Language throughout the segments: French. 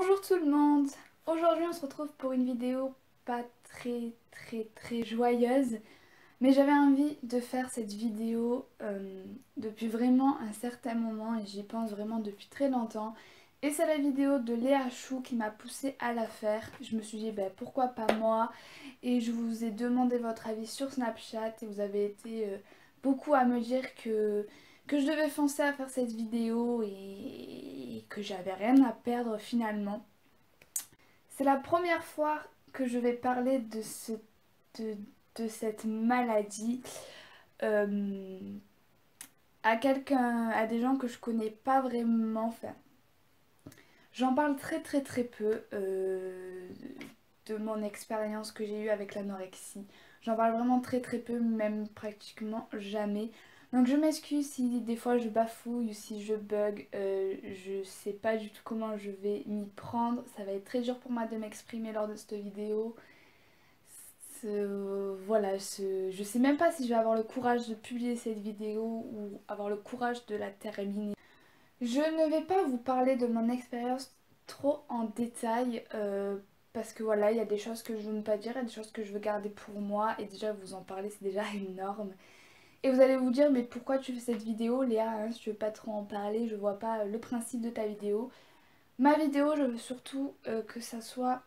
Bonjour tout le monde. Aujourd'hui on se retrouve pour une vidéo pas très joyeuse, mais j'avais envie de faire cette vidéo depuis vraiment un certain moment et j'y pense vraiment depuis très longtemps. Et c'est la vidéo de Léa Chou qui m'a poussée à la faire. Je me suis dit pourquoi pas moi, et je vous ai demandé votre avis sur Snapchat et vous avez été beaucoup à me dire que je devais foncer à faire cette vidéo et que j'avais rien à perdre finalement. C'est la première fois que je vais parler de, de cette maladie euh, à quelqu'un, à des gens que je connais pas vraiment. Enfin, j'en parle très peu de mon expérience que j'ai eue avec l'anorexie. J'en parle vraiment très peu, même pratiquement jamais. Donc je m'excuse si des fois je bafouille ou si je bug, je sais pas du tout comment je vais m'y prendre. Ça va être très dur pour moi de m'exprimer lors de cette vidéo. Voilà, je sais même pas si je vais avoir le courage de publier cette vidéo ou avoir le courage de la terminer. Je ne vais pas vous parler de mon expérience trop en détail parce que voilà, il y a des choses que je veux ne pas dire, il y a des choses que je veux garder pour moi et déjà vous en parler c'est déjà énorme. Et vous allez vous dire mais pourquoi tu fais cette vidéo Léa, hein, si tu veux pas trop en parler, je vois pas le principe de ta vidéo. Ma vidéo, je veux surtout que ça soit...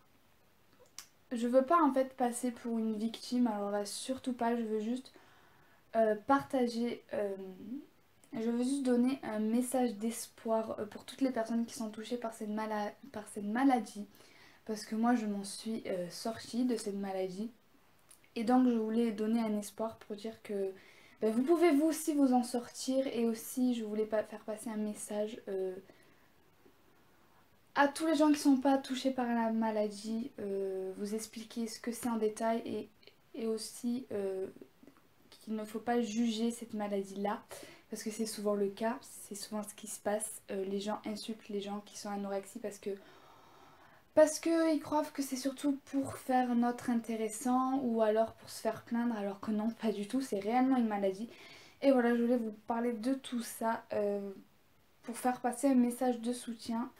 Je veux pas en fait passer pour une victime, alors là surtout pas, je veux juste partager... je veux juste donner un message d'espoir pour toutes les personnes qui sont touchées par par cette maladie. Parce que moi je m'en suis sortie de cette maladie. Et donc je voulais donner un espoir pour dire que vous pouvez vous aussi vous en sortir. Et aussi je voulais pas faire passer un message à tous les gens qui ne sont pas touchés par la maladie. Vous expliquer ce que c'est en détail et aussi qu'il ne faut pas juger cette maladie-là. Parce que c'est souvent le cas, c'est souvent ce qui se passe. Les gens insultent les gens qui sont anorexiques parce qu'ils croient que c'est surtout pour faire notre intéressant ou alors pour se faire plaindre, alors que non, pas du tout, c'est réellement une maladie. Et voilà, je voulais vous parler de tout ça pour faire passer un message de soutien.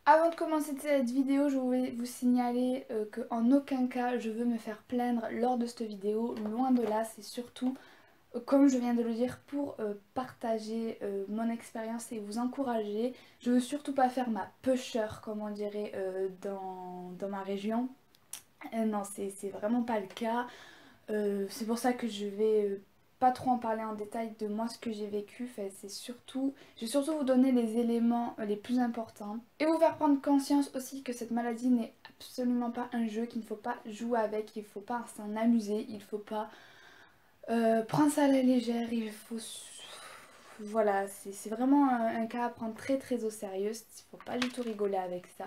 Avant de commencer cette vidéo, je voulais vous signaler qu'en aucun cas je veux me faire plaindre lors de cette vidéo, loin de là, c'est surtout comme je viens de le dire, pour partager mon expérience et vous encourager. Je veux surtout pas faire ma pusher, comme on dirait dans ma région. Non, c'est vraiment pas le cas. C'est pour ça que je vais pas trop en parler en détail de moi ce que j'ai vécu. Enfin, je vais surtout vous donner les éléments les plus importants et vous faire prendre conscience aussi que cette maladie n'est absolument pas un jeu, qu'il ne faut pas jouer avec, il ne faut pas s'en amuser, il ne faut pas prendre ça à la légère. Il faut... Voilà, c'est vraiment un cas à prendre très au sérieux. Il faut pas du tout rigoler avec ça.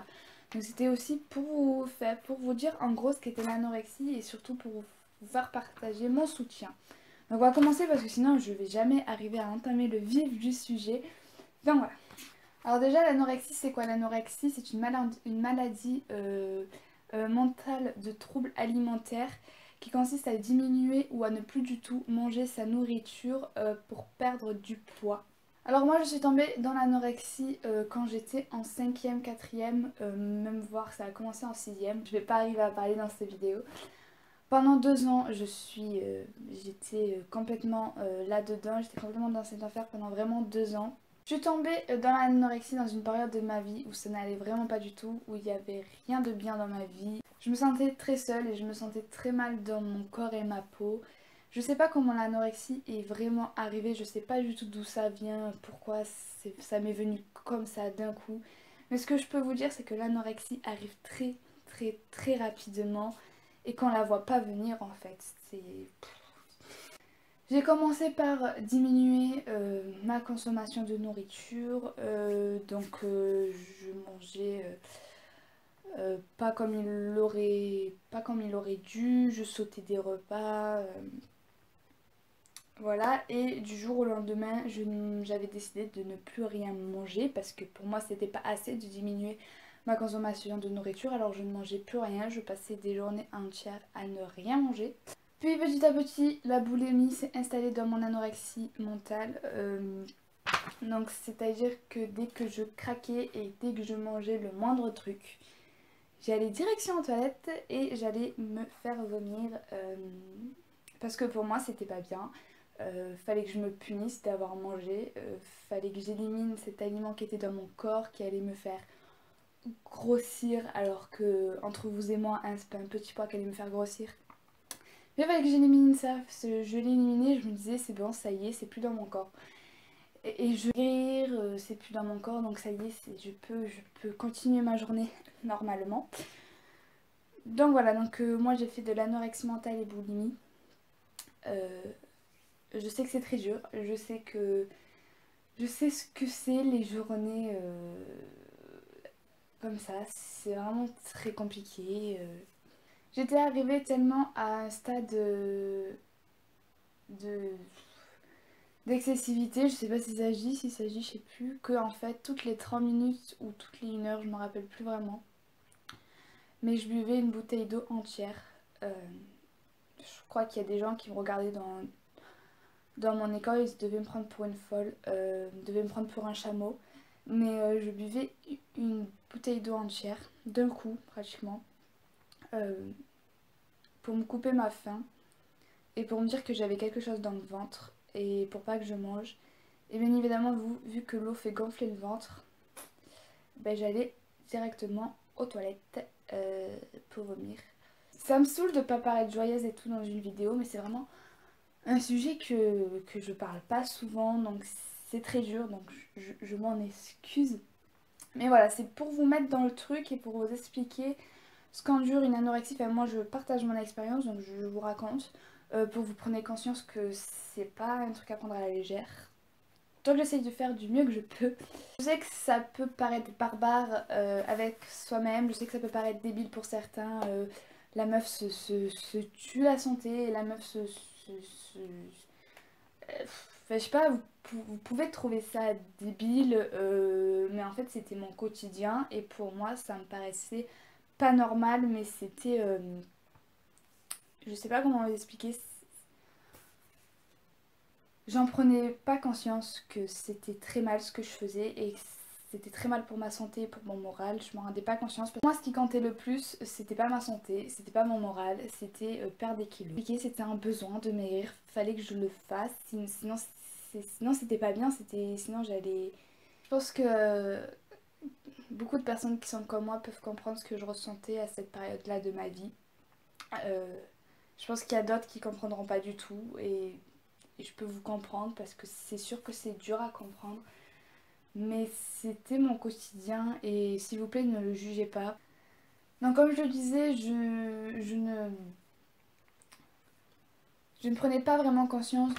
Donc c'était aussi pour vous dire en gros ce qu'était l'anorexie et surtout pour vous faire partager mon soutien. Donc on va commencer parce que sinon je vais jamais arriver à entamer le vif du sujet. Donc voilà. Alors déjà l'anorexie c'est quoi? L'anorexie c'est une maladie mentale de troubles alimentaires qui consiste à diminuer ou à ne plus du tout manger sa nourriture pour perdre du poids. Alors moi je suis tombée dans l'anorexie quand j'étais en 5e, 4e, même voire ça a commencé en 6e. Je vais pas arriver à parler dans cette vidéo. Pendant 2 ans j'étais complètement là-dedans, j'étais complètement dans cet enfer pendant vraiment 2 ans. Je suis tombée dans l'anorexie dans une période de ma vie où ça n'allait vraiment pas du tout, où il n'y avait rien de bien dans ma vie. Je me sentais très seule et je me sentais très mal dans mon corps et ma peau. Je sais pas comment l'anorexie est vraiment arrivée, je sais pas du tout d'où ça vient, pourquoi ça m'est venu comme ça d'un coup. Mais ce que je peux vous dire c'est que l'anorexie arrive très rapidement et qu'on la voit pas venir en fait. J'ai commencé par diminuer ma consommation de nourriture, je mangeais pas comme il aurait dû, je sautais des repas, voilà. Et du jour au lendemain, j'avais décidé de ne plus rien manger parce que pour moi c'était pas assez de diminuer ma consommation de nourriture, alors je ne mangeais plus rien, je passais des journées entières à ne rien manger. Puis petit à petit, la boulimie s'est installée dans mon anorexie mentale. Donc c'est-à-dire que dès que je craquais et dès que je mangeais le moindre truc, j'allais direction aux toilettes et j'allais me faire vomir parce que pour moi c'était pas bien. Fallait que je me punisse d'avoir mangé, fallait que j'élimine cet aliment qui était dans mon corps qui allait me faire grossir alors que entre vous et moi c'est pas un petit poids qui allait me faire grossir. Mais fallait que j'élimine ça, je l'ai éliminé, je me disais c'est bon ça y est c'est plus dans mon corps. Et je vais guérir, c'est plus dans mon corps donc ça y est je peux continuer ma journée normalement. Donc voilà, donc moi j'ai fait de l'anorexie mentale et boulimie. Euh, je sais que c'est très dur, je sais ce que c'est les journées comme ça, c'est vraiment très compliqué. J'étais arrivée tellement à un stade de d'excessivité, je sais pas si ça se dit, si ça se dit, je sais plus, que en fait toutes les 30 minutes ou toutes les 1 heure, je me rappelle plus vraiment, mais je buvais une bouteille d'eau entière. Euh, je crois qu'il y a des gens qui me regardaient dans mon école, ils devaient me prendre pour une folle, devaient me prendre pour un chameau, mais je buvais une bouteille d'eau entière, d'un coup pratiquement, euh, pour me couper ma faim et pour me dire que j'avais quelque chose dans le ventre et pour pas que je mange. Et bien évidemment, vu que l'eau fait gonfler le ventre, ben, j'allais directement aux toilettes pour vomir. Ça me saoule de pas paraître joyeuse et tout dans une vidéo, mais c'est vraiment un sujet que je parle pas souvent, donc c'est très dur, donc je m'en excuse. Mais voilà, c'est pour vous mettre dans le truc et pour vous expliquer ce qu'endure une anorexie. Enfin, moi je partage mon expérience, donc je vous raconte, pour que vous preniez conscience que c'est pas un truc à prendre à la légère. Donc j'essaye de faire du mieux que je peux. Je sais que ça peut paraître barbare avec soi-même, je sais que ça peut paraître débile pour certains. La meuf se tue la santé, la meuf enfin, je sais pas, vous pouvez trouver ça débile, mais en fait c'était mon quotidien et pour moi ça me paraissait pas normal, mais c'était... je sais pas comment vous expliquer. J'en prenais pas conscience que c'était très mal ce que je faisais et que c'était très mal pour ma santé et pour mon moral. Je m'en rendais pas conscience. Pour moi, ce qui comptait le plus, c'était pas ma santé, c'était pas mon moral, c'était perdre des kilos. C'était un besoin de maigrir, fallait que je le fasse, sinon c'était pas bien, sinon j'allais... Je pense que beaucoup de personnes qui sont comme moi peuvent comprendre ce que je ressentais à cette période-là de ma vie. Euh, je pense qu'il y a d'autres qui comprendront pas du tout et je peux vous comprendre parce que c'est sûr que c'est dur à comprendre. Mais c'était mon quotidien et s'il vous plaît ne le jugez pas. Donc comme je le disais, je ne prenais pas vraiment conscience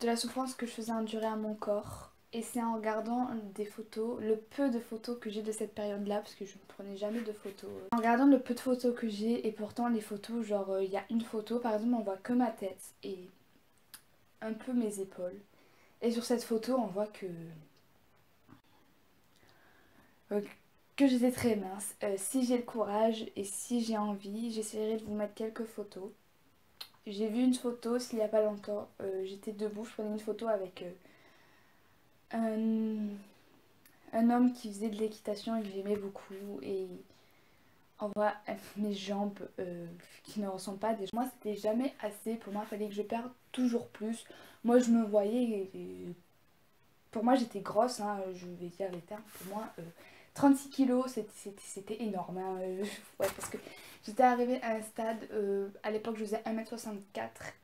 de la souffrance que je faisais endurer à mon corps. Et c'est en regardant des photos, le peu de photos que j'ai de cette période-là, parce que je ne prenais jamais de photos. En regardant le peu de photos que j'ai, et pourtant les photos, genre il y a une photo, par exemple on voit que ma tête et un peu mes épaules. Et sur cette photo on voit euh, que j'étais très mince. Si j'ai le courage et si j'ai envie, j'essaierai de vous mettre quelques photos. J'ai vu une photo s'il n'y a pas longtemps, j'étais debout, je prenais une photo avec un, un homme qui faisait de l'équitation et que j'aimais beaucoup et on voit mes jambes qui ne ressemblent pas à des jambes. Moi c'était jamais assez, pour moi il fallait que je perde toujours plus. Moi je me voyais, pour moi j'étais grosse, hein, je vais dire les termes, pour moi 36 kilos c'était énorme. Hein, ouais, parce que j'étais arrivée à un stade, à l'époque je faisais 1m64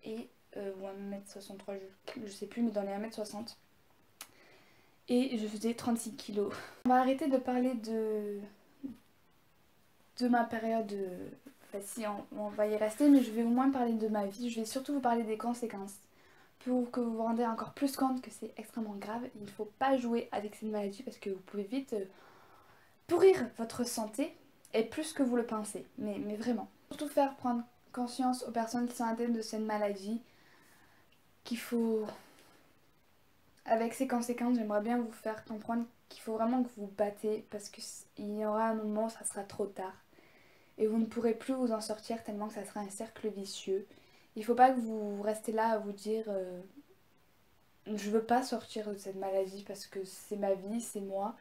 et, ou 1m63, je sais plus, mais dans les 1m60. Et je faisais 36 kilos. On va arrêter de parler de ma période. Enfin, si, on va y rester, mais je vais au moins parler de ma vie. Je vais surtout vous parler des conséquences. Pour que vous vous rendez encore plus compte que c'est extrêmement grave. Il ne faut pas jouer avec cette maladie parce que vous pouvez vite pourrir votre santé et plus que vous le pensez. Mais vraiment. Surtout faire prendre conscience aux personnes qui sont atteintes de cette maladie qu'il faut... Avec ces conséquences, j'aimerais bien vous faire comprendre qu'il faut vraiment que vous vous battez parce qu'il y aura un moment où ça sera trop tard et vous ne pourrez plus vous en sortir tellement que ça sera un cercle vicieux. Il ne faut pas que vous restez là à vous dire je veux pas sortir de cette maladie parce que c'est ma vie, c'est moi.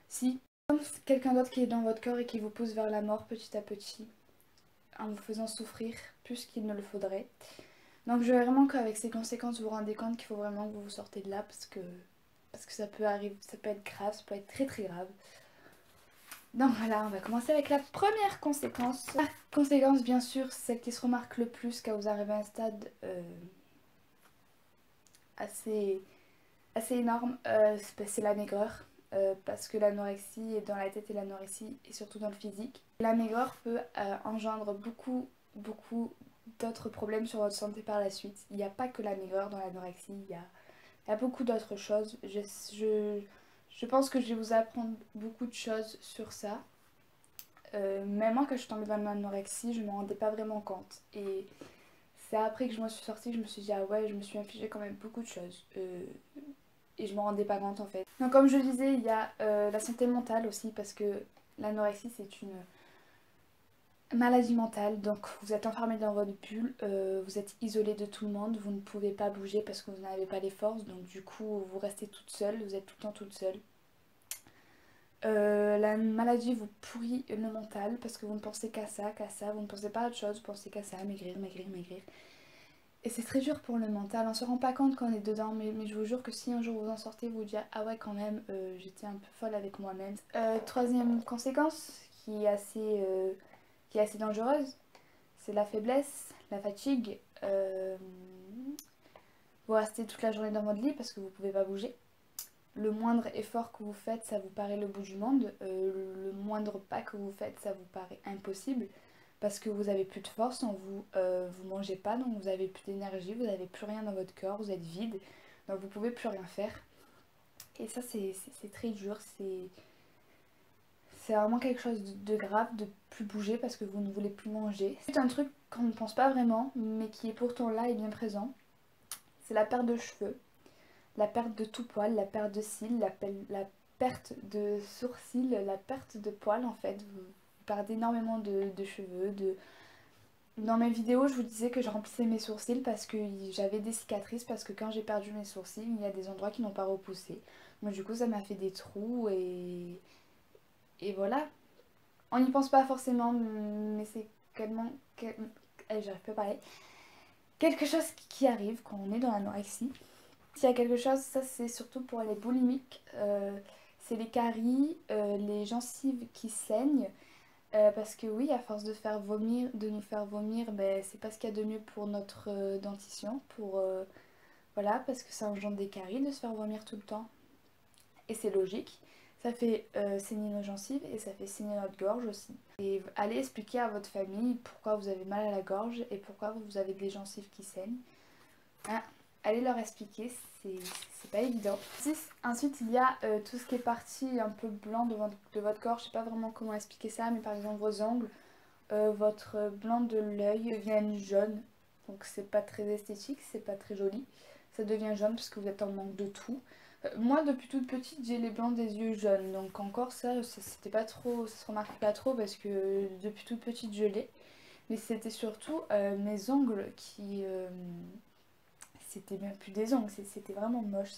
Si Comme quelqu'un d'autre qui est dans votre corps et qui vous pousse vers la mort petit à petit, en vous faisant souffrir plus qu'il ne le faudrait. Donc je veux vraiment qu'avec ces conséquences vous vous rendez compte qu'il faut vraiment que vous vous sortez de là parce que ça peut arriver, ça peut être grave, ça peut être très très grave. Donc voilà, on va commencer avec la première conséquence. La conséquence bien sûr, celle qui se remarque le plus quand vous arrivez à un stade assez énorme, c'est la maigreur. Parce que l'anorexie est dans la tête et l'anorexie est surtout dans le physique. La maigreur peut engendre beaucoup d'autres problèmes sur votre santé par la suite. Il n'y a pas que la maigreur dans l'anorexie, il y a beaucoup d'autres choses. Je pense que je vais vous apprendre beaucoup de choses sur ça. Même moi quand je suis tombée dans l'anorexie, je ne me rendais pas vraiment compte. Et c'est après que je m'en suis sortie que je me suis dit ah ouais, je me suis infligé quand même beaucoup de choses. Et je me rendais pas compte en fait. Donc comme je disais, il y a la santé mentale aussi parce que l'anorexie c'est une maladie mentale. Donc vous êtes enfermé dans votre bulle, vous êtes isolé de tout le monde, vous ne pouvez pas bouger parce que vous n'avez pas les forces. Donc du coup vous restez toute seule, vous êtes tout le temps toute seule. La maladie vous pourrit le mental parce que vous ne pensez qu'à ça, vous ne pensez pas à autre chose, vous pensez qu'à ça, maigrir, maigrir, maigrir. Et c'est très dur pour le mental, on se rend pas compte quand on est dedans, mais je vous jure que si un jour vous en sortez, vous dire ah ouais quand même, j'étais un peu folle avec moi-même. Troisième conséquence qui est assez dangereuse, c'est la faiblesse, la fatigue. Vous restez toute la journée dans votre lit parce que vous pouvez pas bouger. Le moindre effort que vous faites, ça vous paraît le bout du monde. Le moindre pas que vous faites, ça vous paraît impossible. Parce que vous avez plus de force, vous mangez pas, donc vous avez plus d'énergie, vous n'avez plus rien dans votre corps, vous êtes vide, donc vous pouvez plus rien faire. Et ça c'est très dur, c'est vraiment quelque chose de grave de plus bouger parce que vous ne voulez plus manger. C'est un truc qu'on ne pense pas vraiment, mais qui est pourtant là et bien présent. C'est la perte de cheveux, la perte de tout poil, la perte de cils, la perte de sourcils, la perte de poils en fait. Vous perdez énormément de cheveux, Dans mes vidéos, je vous disais que je remplissais mes sourcils parce que j'avais des cicatrices, parce que quand j'ai perdu mes sourcils, il y a des endroits qui n'ont pas repoussé. Donc du coup, ça m'a fait des trous et voilà. On n'y pense pas forcément, mais c'est tellement... J'arrive pas à parler. Quelque chose qui arrive quand on est dans l'anorexie. S'il y a quelque chose, ça c'est surtout pour les boulimiques, c'est les caries, les gencives qui saignent. Parce que oui, à force de nous faire vomir, ben, c'est pas ce qu'il y a de mieux pour notre dentition, voilà, parce que ça engendre des caries de se faire vomir tout le temps. Et c'est logique, ça fait saigner nos gencives et ça fait saigner notre gorge aussi. Et allez expliquer à votre famille pourquoi vous avez mal à la gorge et pourquoi vous avez des gencives qui saignent. Hein, allez leur expliquer, c'est pas évident. Ensuite, il y a tout ce qui est partie un peu blanc de votre corps. Je sais pas vraiment comment expliquer ça, mais par exemple vos ongles, votre blanc de l'œil deviennent jaunes. Donc c'est pas très esthétique, c'est pas très joli. Ça devient jaune parce que vous êtes en manque de tout. Moi, depuis toute petite, j'ai les blancs des yeux jaunes. Donc encore ça c'était pas trop, ça se remarque pas trop parce que depuis toute petite, je l'ai. Mais c'était surtout mes ongles qui... c'était même plus des ongles, c'était vraiment moche.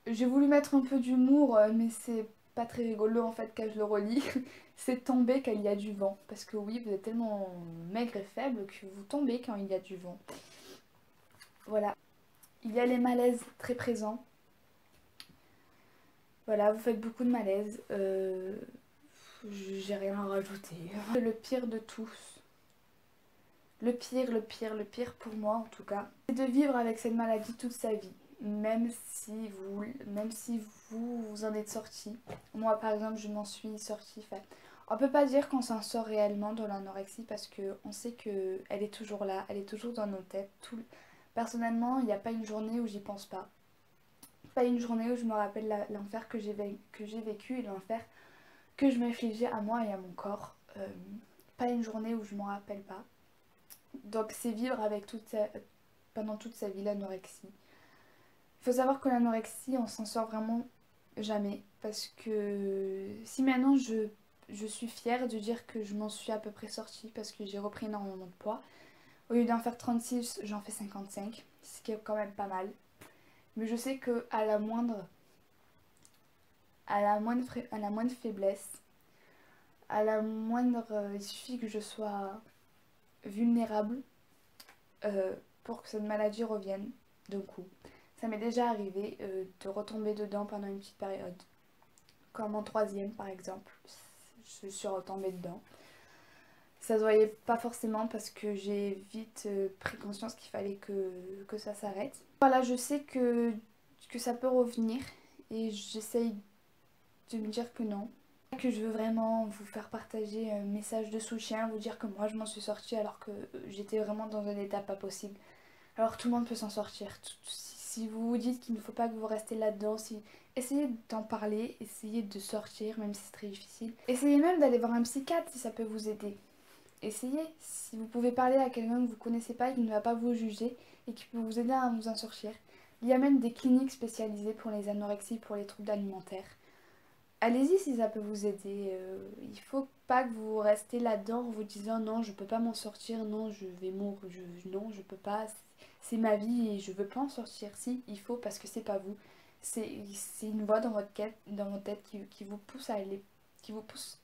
J'ai voulu mettre un peu d'humour, mais c'est pas très rigolo en fait quand je le relis. C'est tomber quand il y a du vent. Parce que oui, vous êtes tellement maigre et faible que vous tombez quand il y a du vent. Voilà. Il y a les malaises très présents. Voilà, vous faites beaucoup de malaises. J'ai rien à rajouter. Le pire de tous. Le pire pour moi en tout cas, c'est de vivre avec cette maladie toute sa vie. Même si vous en êtes sorti. Moi par exemple je m'en suis sortie. Enfin, on peut pas dire qu'on s'en sort réellement de l'anorexie parce qu'on sait qu'elle est toujours là, elle est toujours dans nos têtes. Personnellement, il n'y a pas une journée où j'y pense pas. Pas une journée où je me rappelle l'enfer que j'ai vécu et l'enfer que je m'infligeais à moi et à mon corps. Pas une journée où je m'en rappelle pas. Donc c'est vivre avec pendant toute sa vie l'anorexie. Il faut savoir que l'anorexie, on s'en sort vraiment jamais. Parce que si maintenant je suis fière de dire que je m'en suis à peu près sortie parce que j'ai repris énormément de poids. Au lieu d'en faire 36, j'en fais 55, ce qui est quand même pas mal. Mais je sais que à la moindre à la moindre faiblesse, il suffit que je sois vulnérable pour que cette maladie revienne d'un coup. Ça m'est déjà arrivé de retomber dedans pendant une petite période, comme en troisième par exemple, je suis retombée dedans. Ça se voyait pas forcément parce que j'ai vite pris conscience qu'il fallait que ça s'arrête. Voilà, je sais que ça peut revenir et j'essaye de me dire que non. Que je veux vraiment vous faire partager un message de soutien, vous dire que moi je m'en suis sortie alors que j'étais vraiment dans un état pas possible. Alors tout le monde peut s'en sortir. Si vous vous dites qu'il ne faut pas que vous restez là-dedans, essayez d'en parler, essayez de sortir même si c'est très difficile. Essayez même d'aller voir un psychiatre si ça peut vous aider. Essayez, si vous pouvez parler à quelqu'un que vous ne connaissez pas et qui ne va pas vous juger et qui peut vous aider à vous en sortir. Il y a même des cliniques spécialisées pour les anorexies, pour les troubles alimentaires. Allez-y si ça peut vous aider. Il faut pas que vous restez là-dedans en vous disant non, je peux pas m'en sortir, non, je vais mourir, non, je peux pas, c'est ma vie et je veux pas en sortir. Si, il faut parce que c'est pas vous. C'est une voix dans votre tête qui vous pousse à aller, qui vous pousse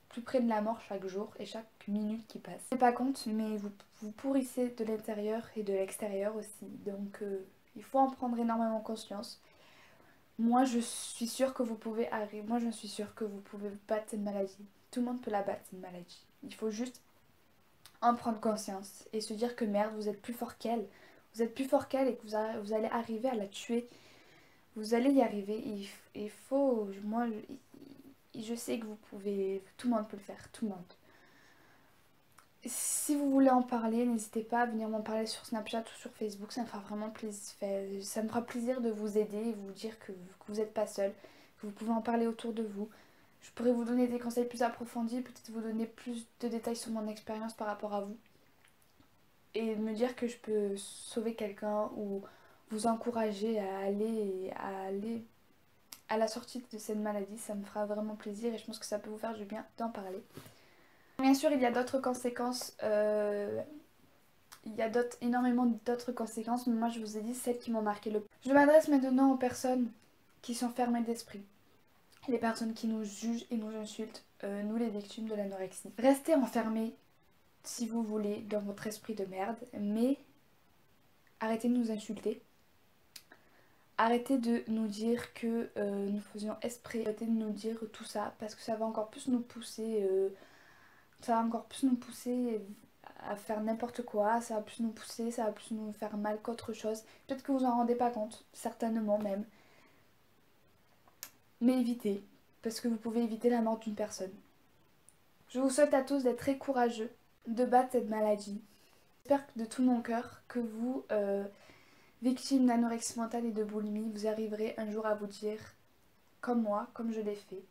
plus près de la mort chaque jour et chaque minute qui passe. Vous ne rendez pas compte, mais vous pourrissez de l'intérieur et de l'extérieur aussi. Donc il faut en prendre énormément conscience. Moi je suis sûre que vous pouvez arriver. Moi je suis sûre que vous pouvez battre cette maladie. Tout le monde peut la battre cette maladie. Il faut juste en prendre conscience et se dire que merde, vous êtes plus fort qu'elle. Vous êtes plus fort qu'elle et que vous allez arriver à la tuer. Vous allez y arriver. Il faut. Moi, je sais que vous pouvez. Tout le monde peut le faire. Tout le monde. Si vous voulez en parler, n'hésitez pas à venir m'en parler sur Snapchat ou sur Facebook, ça me fera vraiment plaisir. Ça me fera plaisir de vous aider et vous dire que vous n'êtes pas seul, que vous pouvez en parler autour de vous. Je pourrais vous donner des conseils plus approfondis, peut-être vous donner plus de détails sur mon expérience par rapport à vous. Et me dire que je peux sauver quelqu'un ou vous encourager à aller à la sortie de cette maladie, ça me fera vraiment plaisir et je pense que ça peut vous faire du bien d'en parler. Bien sûr, il y a d'autres conséquences, énormément d'autres conséquences, mais moi je vous ai dit celles qui m'ont marqué le plus. Je m'adresse maintenant aux personnes qui sont fermées d'esprit, les personnes qui nous jugent et nous insultent, nous les victimes de l'anorexie. Restez enfermés si vous voulez dans votre esprit de merde, mais arrêtez de nous insulter. Arrêtez de nous dire que nous faisions esprit, arrêtez de nous dire tout ça parce que ça va encore plus nous pousser. Ça va encore plus nous pousser à faire n'importe quoi, ça va plus nous pousser, ça va plus nous faire mal qu'autre chose. Peut-être que vous en rendez pas compte, certainement même. Mais évitez, parce que vous pouvez éviter la mort d'une personne. Je vous souhaite à tous d'être très courageux, de battre cette maladie. J'espère de tout mon cœur que vous, victimes d'anorexie mentale et de boulimie, vous arriverez un jour à vous dire, comme moi, comme je l'ai fait,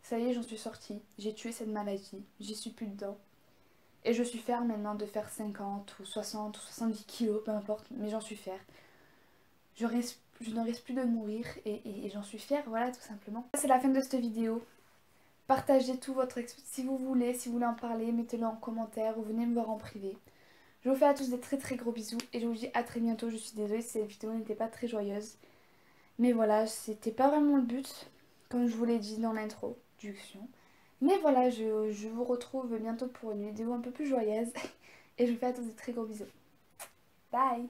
ça y est, j'en suis sortie, j'ai tué cette maladie, j'y suis plus dedans. Et je suis fière maintenant de faire 50 ou 60 ou 70 kilos, peu importe, mais j'en suis fière. Je ne risque plus de mourir et j'en suis fière, voilà, tout simplement. C'est la fin de cette vidéo. Partagez tout votre expérience si vous voulez en parler, mettez-le en commentaire ou venez me voir en privé. Je vous fais à tous des très très gros bisous et je vous dis à très bientôt. Je suis désolée si cette vidéo n'était pas très joyeuse. Mais voilà, c'était pas vraiment le but, comme je vous l'ai dit dans l'introduction. Mais voilà, je vous retrouve bientôt pour une vidéo un peu plus joyeuse. Et je vous fais à tous des très gros bisous. Bye!